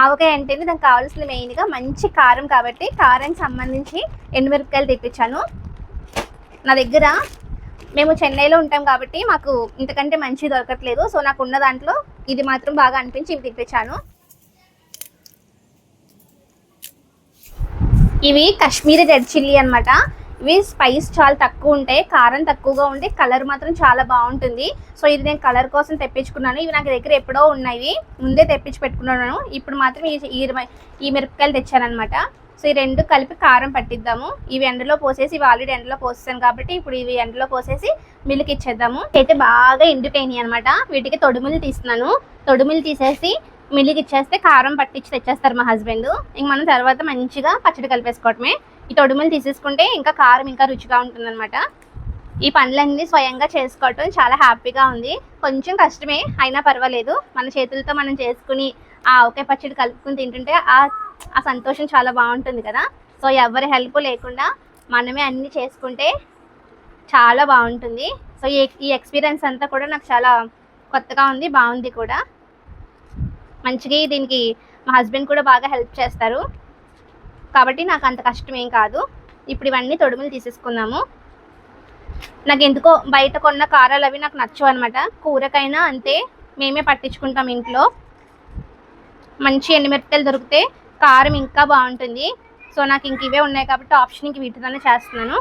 ఆవకాయ అంటేనే దానికి కావాల్సిన మెయిన్గా మంచి కారం, కాబట్టి కారానికి సంబంధించి ఎండుమిరపకాయలు తెప్పించాను. నా దగ్గర మేము చెన్నైలో ఉంటాం కాబట్టి మాకు ఇంతకంటే మంచి దొరకట్లేదు. సో నాకు ఉన్న దాంట్లో ఇది మాత్రం బాగా అనిపించి ఇవి తెప్పించాను. ఇవి కాశ్మీరీ రెడ్ చిల్లీ అనమాట. ఇవి స్పైస్ చాలా తక్కువ ఉంటాయి, కారం తక్కువగా ఉండి కలర్ మాత్రం చాలా బాగుంటుంది. సో ఇది నేను కలర్ కోసం తెప్పించుకున్నాను. ఇవి నాకు దగ్గర ఎప్పుడో ఉన్నాయి, ముందే తెప్పించి పెట్టుకున్నాను. ఇప్పుడు మాత్రం ఈ మిరపకాయలు తెచ్చానమాట. సో ఈ రెండు కలిపి కారం పట్టిద్దాము. ఇవి ఎండలో పోసేసి, ఇవి ఆల్రెడీ ఎండలో పోసాను కాబట్టి ఇప్పుడు ఇవి ఎండలో పోసేసి మిల్లుకి ఇచ్చేద్దాము. అయితే బాగా ఎండిపోయినాయి అనమాట. వీటికి తొడుములు తీస్తున్నాను. తొడుములు తీసేసి మిల్లుకి ఇచ్చేస్తే కారం పట్టించి తెచ్చేస్తారు మా హస్బెండ్. ఇంక మనం తర్వాత మంచిగా పచ్చడి కలిపేసుకోవటమే. ఈ తొడుములు తీసేసుకుంటే ఇంకా కారం ఇంకా రుచిగా ఉంటుందన్నమాట. ఈ పనులన్నీ స్వయంగా చేసుకోవటం చాలా హ్యాపీగా ఉంది. కొంచెం కష్టమే అయినా పర్వాలేదు. మన చేతులతో మనం చేసుకుని ఆ ఒకే పచ్చడి కలుపుకుని తింటుంటే ఆ సంతోషం చాలా బాగుంటుంది కదా. సో ఎవరి హెల్ప్ లేకుండా మనమే అన్నీ చేసుకుంటే చాలా బాగుంటుంది. సో ఈ ఎక్స్పీరియన్స్ అంతా కూడా నాకు చాలా కొత్తగా ఉంది, బాగుంది కూడా. మంచిగా దీనికి మా హస్బెండ్ కూడా బాగా హెల్ప్ చేస్తారు కాబట్టి నాకు అంత కష్టం ఏం కాదు. ఇప్పుడు ఇవన్నీ తొడుములు తీసేసుకుందాము. నాకు ఎందుకో బయట కొన్న కారాలు అవి నాకు నచ్చవు అనమాట. కూరకైనా అంతే, మేమే పట్టించుకుంటాం ఇంట్లో. మంచి ఎండుమిరపకాయలు దొరికితే కారం ఇంకా బాగుంటుంది. సో నాకు ఇంక ఇవే ఉన్నాయి కాబట్టి ఆప్షన్ ఇంక వీటితోనే చేస్తున్నాను.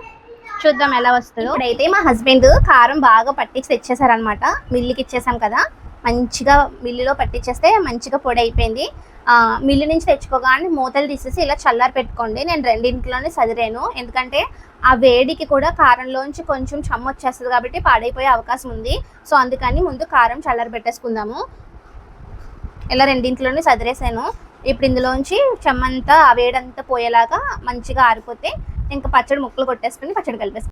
చూద్దాం ఎలా వస్తుందో. ఇప్పుడైతే మా హస్బెండ్ కారం బాగా పట్టించి తెచ్చేసారనమాట. మిల్లుకి ఇచ్చేసాం కదా, మంచిగా మిల్లులో పట్టించేస్తే మంచిగా పొడి అయిపోయింది. మిల్లు నుంచి తెచ్చుకోగానే మూతలు తీసేసి ఇలా చల్లారి పెట్టుకోండి. నేను రెండింట్లోనే సదిరాను, ఎందుకంటే ఆ వేడికి కూడా కారంలోంచి కొంచెం చెమ్మ వచ్చేస్తుంది కాబట్టి పాడైపోయే అవకాశం ఉంది. సో అందుకని ముందు కారం చల్లారి పెట్టేసుకుందాము. ఇలా రెండింట్లోనే సదిరేసాను. ఇప్పుడు ఇందులోంచి చెమ్మంతా ఆ వేడంతా పోయేలాగా మంచిగా ఆరిపోతే ఇంకా పచ్చడి ముక్కలు కొట్టేసుకుని పచ్చడి కలిపేసుకుంటాం.